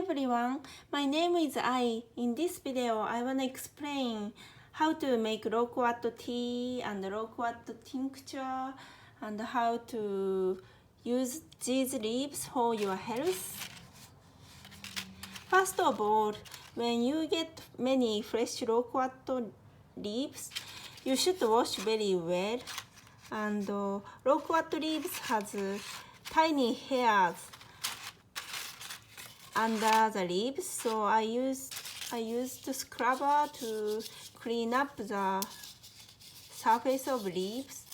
everyone, my name is Ai. In this video, I want to explain how to make Loquat tea and Loquat tincture and how to use these leaves for your health. First of all, when you get many fresh Loquat leaves, you should wash very well. And Loquat leaves has tiny hairs under the leaves, so I used the scrubber to clean up the surface of leaves.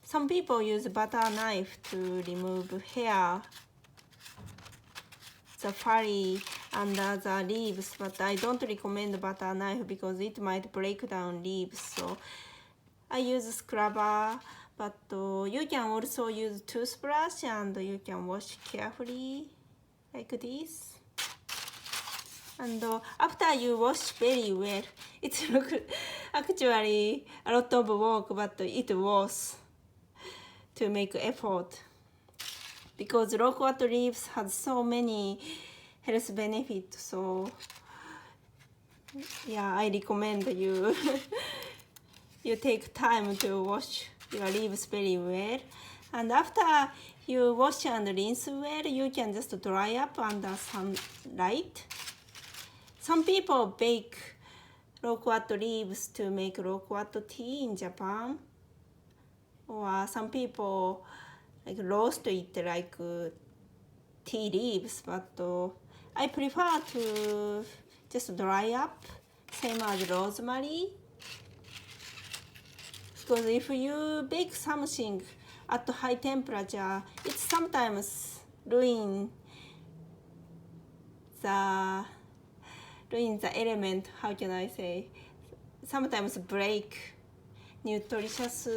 Some people use butter knife to remove hair, the furry under the leaves, but I don't recommend butter knife because it might break down leaves. So I use scrubber, but you can also use toothbrush and you can wash carefully like this. And after you wash very well, it's actually a lot of work, but it was to make effort because Loquat leaves has so many health benefits. So yeah, I recommend you you take time to wash your leaves very well. And after you wash and rinse well, you can just dry up under sunlight. Some people bake Loquat leaves to make Loquat tea in Japan, or some people like roast it like tea leaves, but I prefer to just dry up, same as rosemary. Because if you bake something at high temperature, it sometimes ruin the element, how can I say, sometimes break nutritious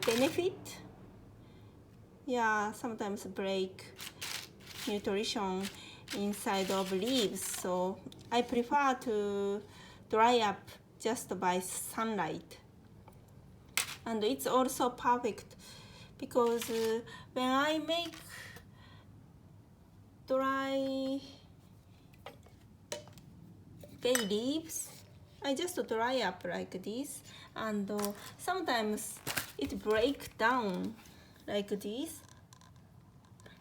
benefit. Yeah, sometimes break nutrition inside of leaves. So I prefer to dry up just by sunlight. And it's also perfect because when I make dry bay leaves, I just dry up like this, and sometimes it breaks down like this.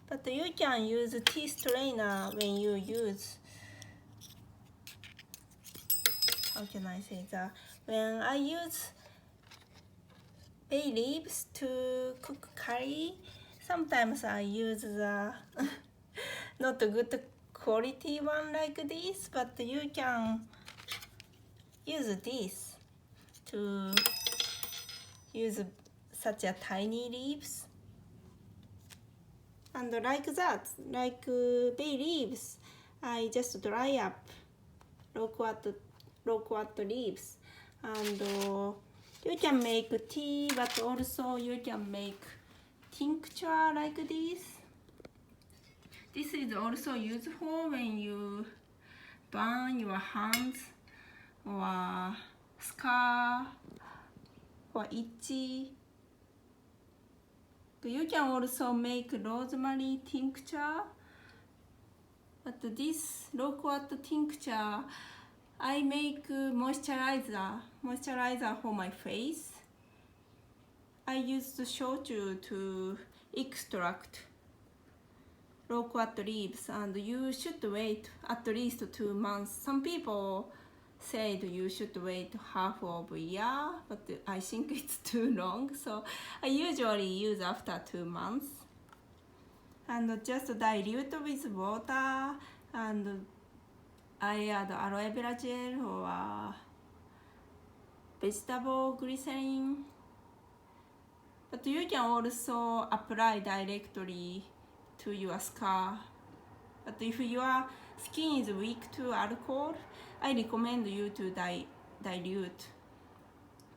But you can use a tea strainer when you use, how can I say that? When I use bay leaves to cook curry, sometimes I use the not good quality one like this, but you can use this to use such a tiny leaves. And like that, like bay leaves, I just dry up Loquat leaves. And you can make tea, but also you can make tincture like this. This is also useful when you burn your hands or scar or itchy. You can also make rosemary tincture, but this Loquat tincture, I make moisturizer for my face. I use the shochu to extract Loquat leaves, and you should wait at least 2 months. Some people said you should wait half of a year, but I think it's too long, so I usually use after 2 months. And just dilute with water, and I add aloe vera gel or vegetable glycerin. But you can also apply directly to your scar. But if your skin is weak to alcohol, I recommend you to dilute.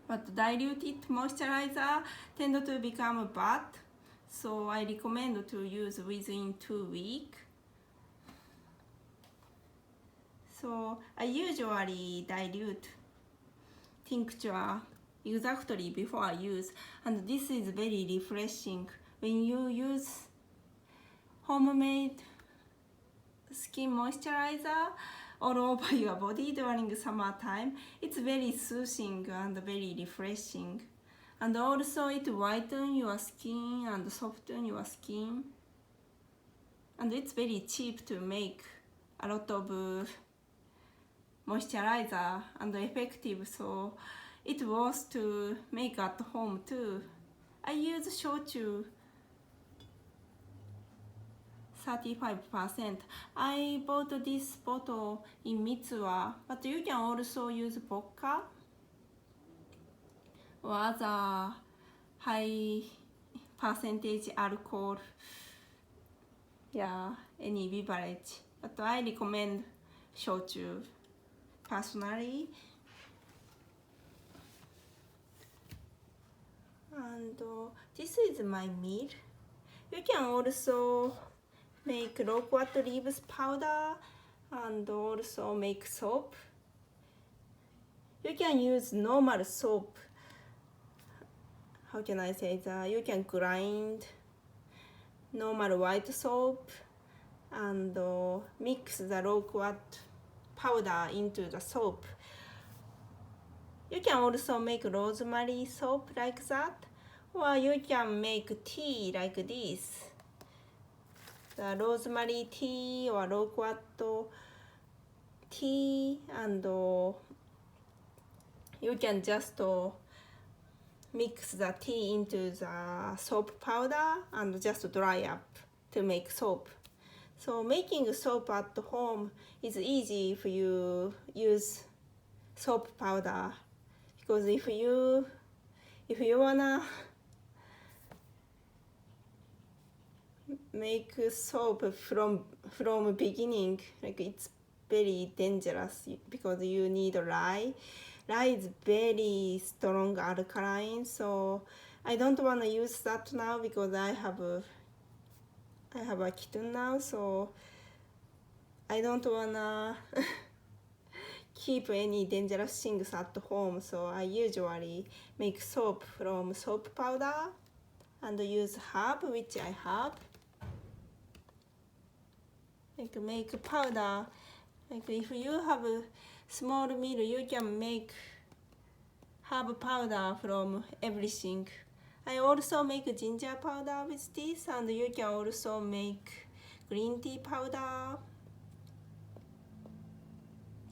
But diluted moisturizer tend to become bad, so I recommend to use within 2 weeks. So I usually dilute tincture exactly before I use, and this is very refreshing when you use homemade skin moisturizer all over your body during summertime. It's very soothing and very refreshing. And also it whitens your skin and softens your skin. And it's very cheap to make a lot of moisturizer and effective, so it worth to make at home too. I use shochu 35%. I bought this bottle in Mitsuwa, but you can also use vodka or other high percentage alcohol. Yeah, any beverage. But I recommend shochu personally. And this is my meal. You can also make loquat leaves powder and also make soap. You can use normal soap. How can I say that? You can grind normal white soap and mix the loquat powder into the soap. You can also make rosemary soap like that, or you can make tea like this. The rosemary tea or loquat tea, and you can just mix the tea into the soap powder and just dry up to make soap. So making soap at home is easy if you use soap powder, because if you wanna make soap from beginning, like it's very dangerous because you need lye. Lye is very strong alkaline, so I don't want to use that now because I have a kitten now, so I don't wanna keep any dangerous things at home. So I usually make soap from soap powder and use herb, which I have. Like make powder. Like if you have a small meal, you can make herb powder from everything. I also make ginger powder with this, and you can also make green tea powder.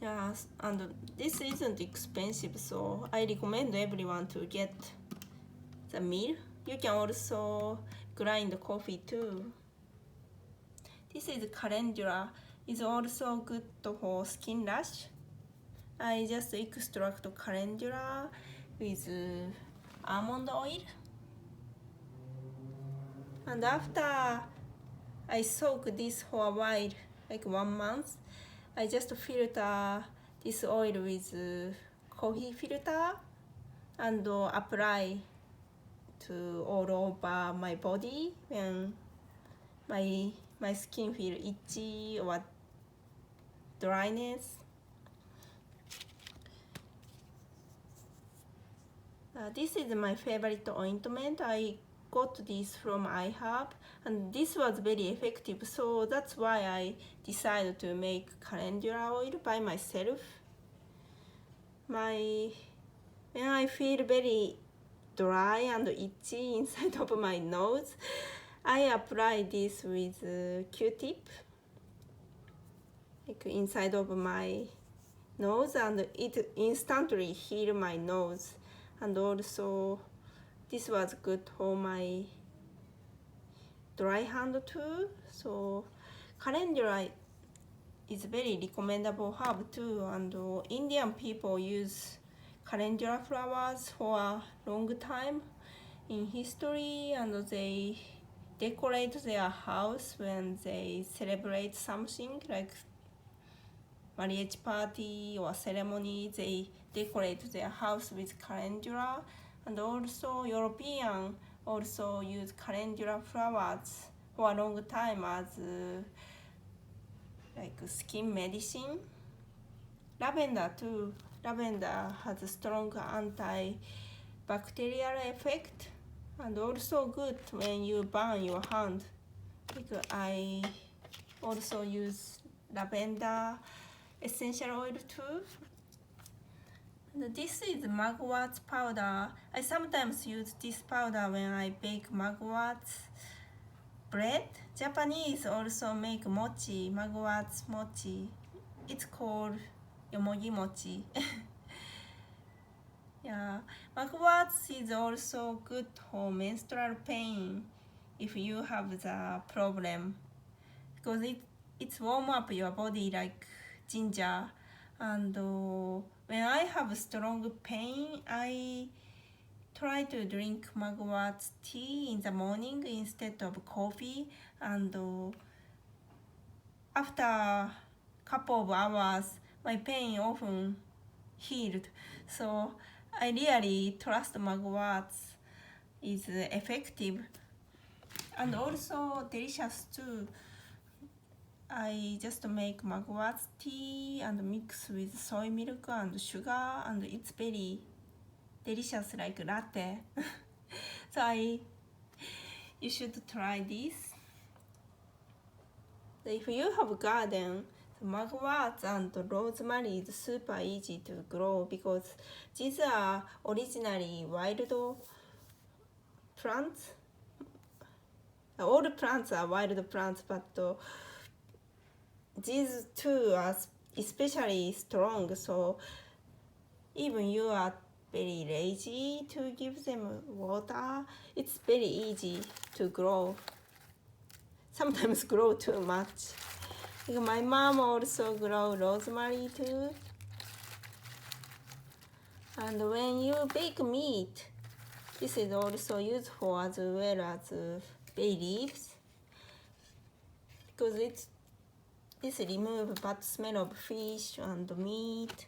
Yes, and this isn't expensive, so I recommend everyone to get the meal. You can also grind coffee too. This is calendula. It's also good for skin rash. I just extract calendula with almond oil. And after I soak this for a while, like 1 month, I just filter this oil with coffee filter and apply to all over my body when my skin feel itchy or dryness. This is my favorite ointment. I got this from iHerb, and this was very effective, so that's why I decided to make calendula oil by myself. When I feel very dry and itchy inside of my nose, I apply this with Q-tip, like inside of my nose, and it instantly heals my nose. And also this was good for my dry hand too. So calendula is very recommendable herb too, and Indian people use calendula flowers for a long time in history, and they decorate their house when they celebrate something like marriage party or ceremony. They decorate their house with calendula, and also European also use calendula flowers for a long time as like skin medicine. Lavender too. Lavender has a strong antibacterial effect, and also good when you burn your hand. Like I also use lavender essential oil too. And this is mugwort powder. I sometimes use this powder when I bake mugwort bread. Japanese also make mochi, mugwort mochi. It's called yomogi mochi. Yeah, mugwort is also good for menstrual pain if you have the problem, because it's warm up your body like ginger. And when I have strong pain, I try to drink mugwort tea in the morning instead of coffee, and after a couple of hours my pain often healed. So I really trust mugwort is effective and also delicious too. I just make mugwort tea and mix with soy milk and sugar, and it's very delicious like latte. So you should try this. If you have a garden, mugwort and rosemary is super easy to grow because these are originally wild plants. All the plants are wild plants, but these two are especially strong, so even you are very lazy to give them water, it's very easy to grow. Sometimes grow too much. Like my mom also grow rosemary too. And when you bake meat, this is also useful as well as bay leaves, because this removes bad smell of fish and meat,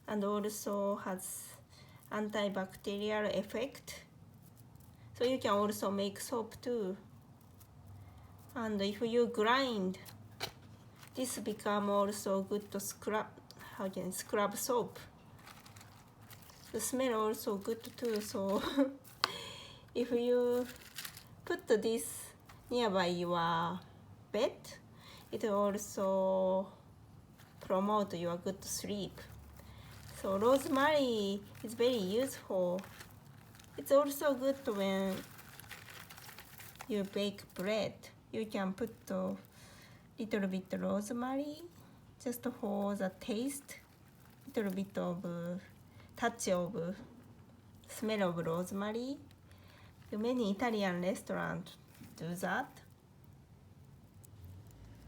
and also has antibacterial effect. So you can also make soap too. And if you grind, this become also good to scrub soap. The smell also good too. So if you put this nearby your bed, it also promote your good sleep. So rosemary is very useful. It's also good when you bake bread. You can put a little bit rosemary just for the taste, little bit of touch of smell of rosemary. Many Italian restaurants do that.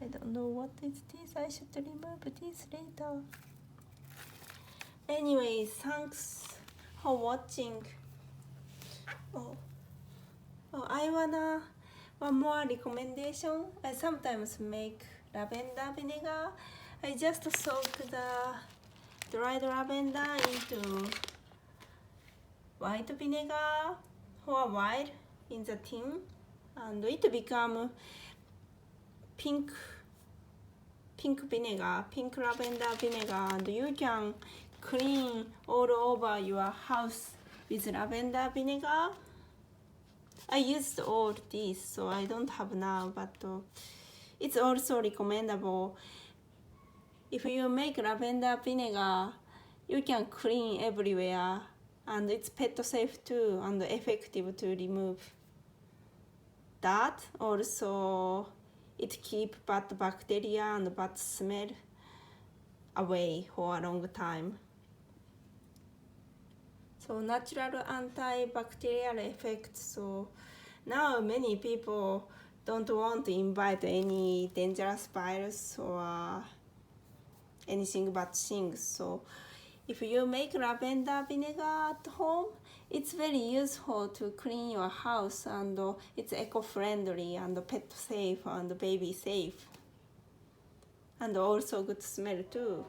I don't know what is this. I should remove this later. Anyways, thanks for watching. I wanna one more recommendation. I sometimes make lavender vinegar. I just soak the dried lavender into white vinegar for a while in the tin, and it become pink vinegar, pink lavender vinegar, and you can clean all over your house with lavender vinegar. I used all this, so I don't have now, but it's also recommendable. If you make lavender vinegar, you can clean everywhere, and it's pet safe too and effective to remove dirt. Also, it keeps bad bacteria and bad smell away for a long time. So natural antibacterial effect. So now many people don't want to invite any dangerous virus or anything bad things. So if you make lavender vinegar at home, it's very useful to clean your house, and it's eco-friendly and pet safe and baby safe, and also good smell too.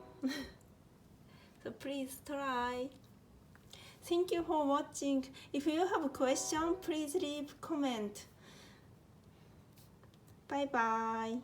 So please try. Thank you for watching. If you have a question, please leave comment. Bye bye.